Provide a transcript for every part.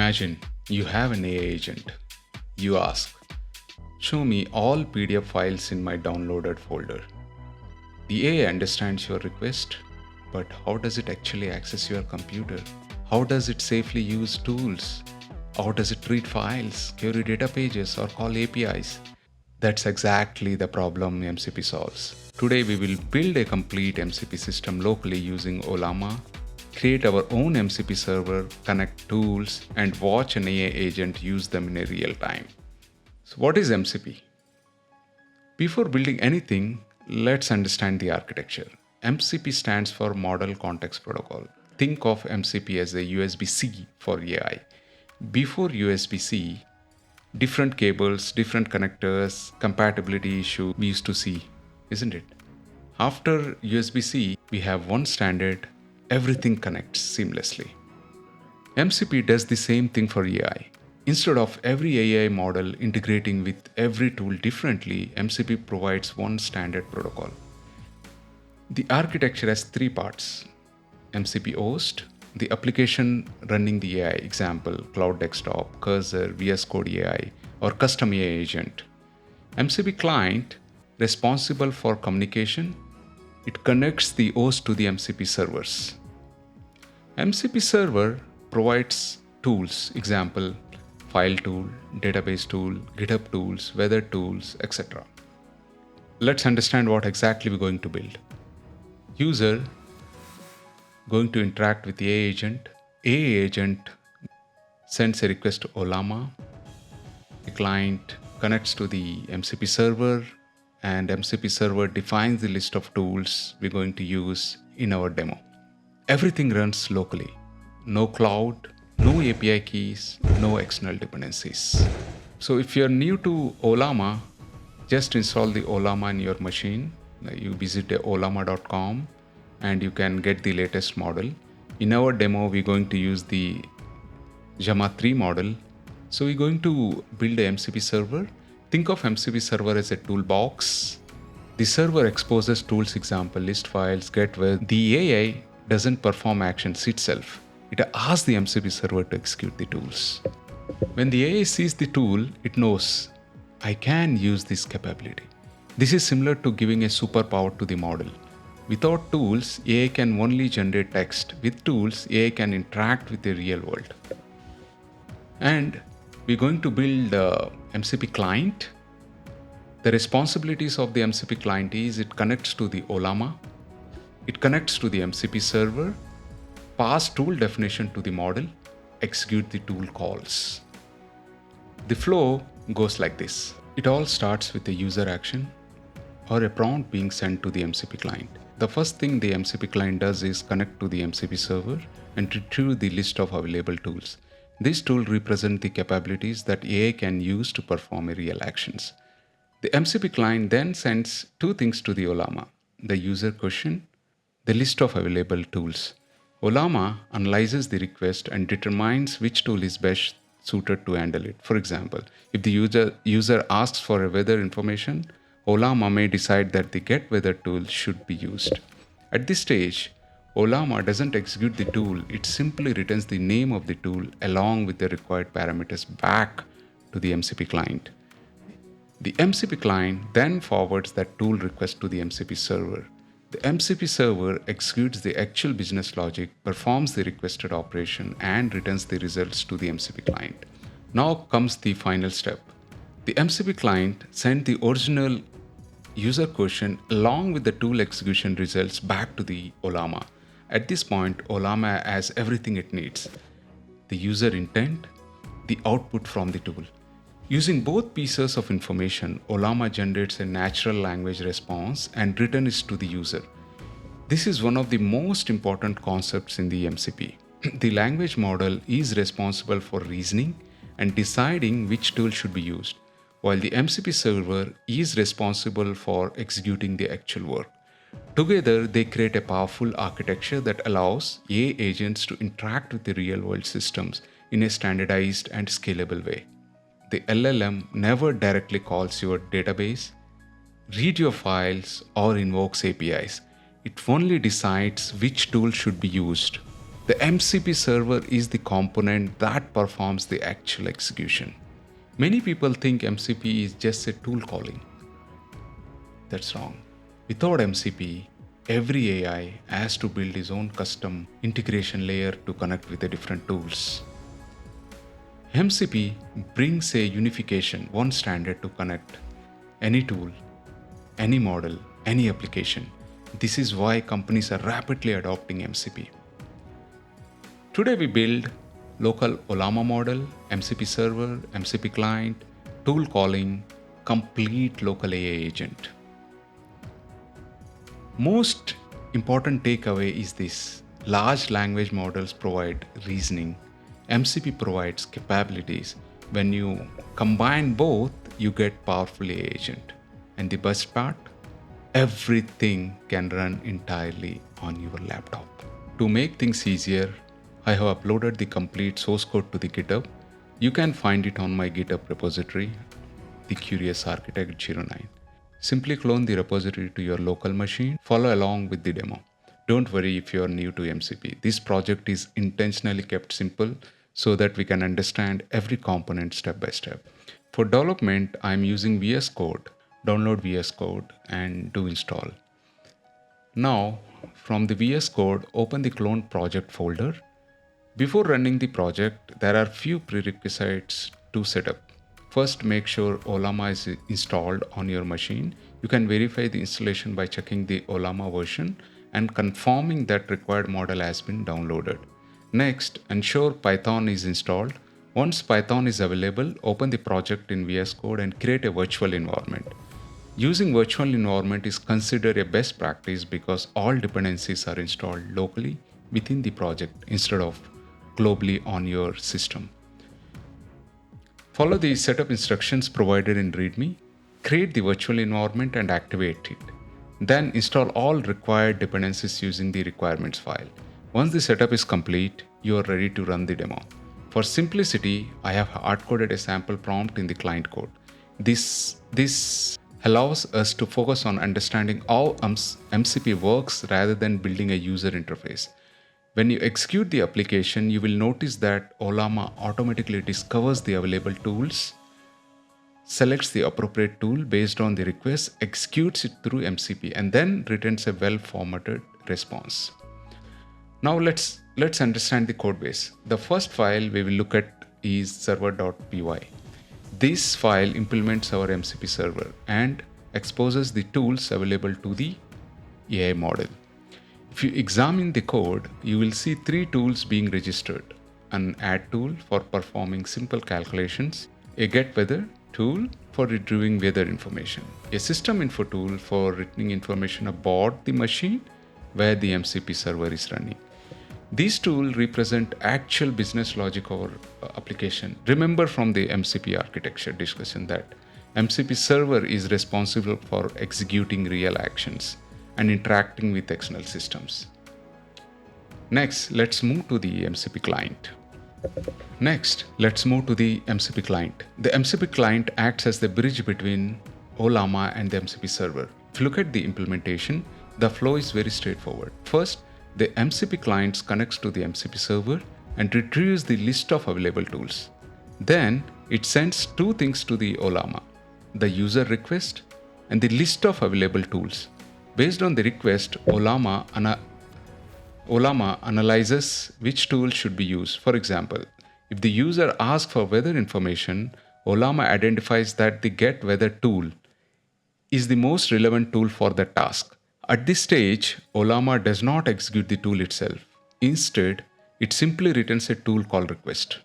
Imagine you have an AI agent. You ask, show me all PDF files in my downloaded folder. The AI understands your request, but how does it actually access your computer? How does it safely use tools? How does it read files, query data pages, or call APIs? That's exactly the problem MCP solves. Today we will build a complete MCP system locally using Ollama, create our own MCP server, connect tools, and watch an AI agent use them in a real time. So what is MCP? Before building anything, let's understand the architecture. MCP stands for Model Context Protocol. Think of MCP as a USB-C for AI. Before USB-C, different cables, different connectors, compatibility issue we used to see, isn't it? After USB-C, we have one standard, everything connects seamlessly. MCP does the same thing for AI. Instead of every AI model integrating with every tool differently, MCP provides one standard protocol. The architecture has three parts. MCP host, the application running the AI, example, Cloud Desktop, Cursor, VS Code AI, or custom AI agent. MCP client, responsible for communication. It connects the host to the MCP servers. MCP server provides tools, example, file tool, database tool, GitHub tools, weather tools, etc. Let's understand what exactly we're going to build. User going to interact with the AI agent. AI agent sends a request to Ollama. The client connects to the MCP server, and MCP server defines the list of tools we're going to use in our demo. Everything runs locally. No cloud, no API keys, no external dependencies. So if you're new to Ollama, just install the Ollama in your machine. You visit ollama.com and you can get the latest model. In our demo, we're going to use the Llama 3 model. So we're going to build a MCP server. Think of MCP server as a toolbox. The server exposes tools, example, list files, get where the AI doesn't perform actions itself. It asks the MCP server to execute the tools. When the AI sees the tool, it knows, I can use this capability. This is similar to giving a superpower to the model. Without tools, AI can only generate text. With tools, AI can interact with the real world. And we're going to build MCP client. The responsibilities of the MCP client is it connects to the Ollama, it connects to the MCP server, pass tool definition to the model, execute the tool calls. The flow goes like this. It all starts with a user action or a prompt being sent to the MCP client. The first thing the MCP client does is connect to the MCP server and retrieve the list of available tools. This tool represents the capabilities that AI can use to perform real actions. The MCP client then sends two things to the Ollama: the user question, the list of available tools. Ollama analyzes the request and determines which tool is best suited to handle it. For example, if the user asks for a weather information, Ollama may decide that the get weather tool should be used. At this stage, Ollama doesn't execute the tool, it simply returns the name of the tool along with the required parameters back to the MCP client. The MCP client then forwards that tool request to the MCP server. The MCP server executes the actual business logic, performs the requested operation, and returns the results to the MCP client. Now comes the final step. The MCP client sends the original user question along with the tool execution results back to the Ollama. At this point, Ollama has everything it needs: the user intent, the output from the tool. Using both pieces of information, Ollama generates a natural language response and returns it to the user. This is one of the most important concepts in the MCP. The language model is responsible for reasoning and deciding which tool should be used, while the MCP server is responsible for executing the actual work. Together, they create a powerful architecture that allows AI agents to interact with the real-world systems in a standardized and scalable way. The LLM never directly calls your database, reads your files, or invokes APIs. It only decides which tool should be used. The MCP server is the component that performs the actual execution. Many people think MCP is just a tool calling. That's wrong. Without MCP, every AI has to build its own custom integration layer to connect with the different tools. MCP brings a unification, one standard to connect any tool, any model, any application. This is why companies are rapidly adopting MCP. Today we build local Ollama model, MCP server, MCP client, tool calling, complete local AI agent. Most important takeaway is this: large language models provide reasoning, MCP provides capabilities. When you combine both, you get powerful AI agent. And the best part, everything can run entirely on your laptop. To make things easier, I have uploaded the complete source code to the GitHub. You can find it on my GitHub repository, the Curious Architect 09. Simply clone the repository to your local machine, follow along with the demo. Don't worry if you are new to MCP. This project is intentionally kept simple so that we can understand every component step by step. For development, I am using VS Code. Download VS Code and do install. Now, from the VS Code, open the cloned project folder. Before running the project, there are few prerequisites to set up. First, make sure Ollama is installed on your machine. You can verify the installation by checking the Ollama version and confirming that required model has been downloaded. Next, ensure Python is installed. Once Python is available, open the project in VS Code and create a virtual environment. Using virtual environment is considered a best practice because all dependencies are installed locally within the project instead of globally on your system. Follow the setup instructions provided in README, create the virtual environment and activate it. Then install all required dependencies using the requirements file. Once the setup is complete, you are ready to run the demo. For simplicity, I have hard-coded a sample prompt in the client code. This allows us to focus on understanding how MCP works rather than building a user interface. When you execute the application, you will notice that Ollama automatically discovers the available tools, selects the appropriate tool based on the request, executes it through MCP, and then returns a well-formatted response. Now let's understand the code base. The first file we will look at is server.py. This file implements our MCP server and exposes the tools available to the AI model. If you examine the code, you will see three tools being registered: an add tool for performing simple calculations, a get weather tool for retrieving weather information, a system info tool for returning information about the machine where the MCP server is running. These tools represent actual business logic or application. Remember from the MCP architecture discussion that MCP server is responsible for executing real actions and interacting with external systems. Next, let's move to the MCP client. The MCP client acts as the bridge between Ollama and the MCP server. If you look at the implementation, the flow is very straightforward. First, the MCP client connects to the MCP server and retrieves the list of available tools. Then it sends two things to the Ollama: the user request and the list of available tools. Based on the request, Ollama analyzes which tool should be used. For example, if the user asks for weather information, Ollama identifies that the get weather tool is the most relevant tool for that task. At this stage, Ollama does not execute the tool itself. Instead, it simply returns a tool call request.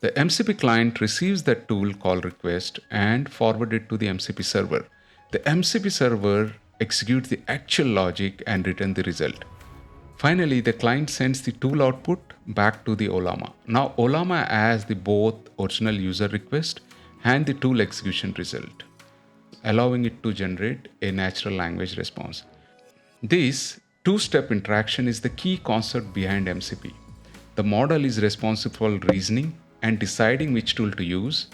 The MCP client receives that tool call request and forwards it to the MCP server. The MCP server executes the actual logic and returns the result. Finally, the client sends the tool output back to the Ollama. Now, Ollama has the both original user request and the tool execution result, allowing it to generate a natural language response. This two-step interaction is the key concept behind MCP. The model is responsible for reasoning and deciding which tool to use,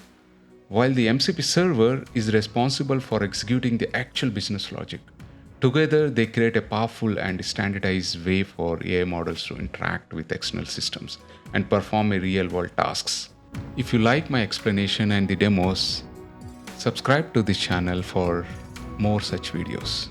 while the MCP server is responsible for executing the actual business logic. Together, they create a powerful and standardized way for AI models to interact with external systems and perform a real-world tasks. If you like my explanation and the demos, subscribe to this channel for more such videos.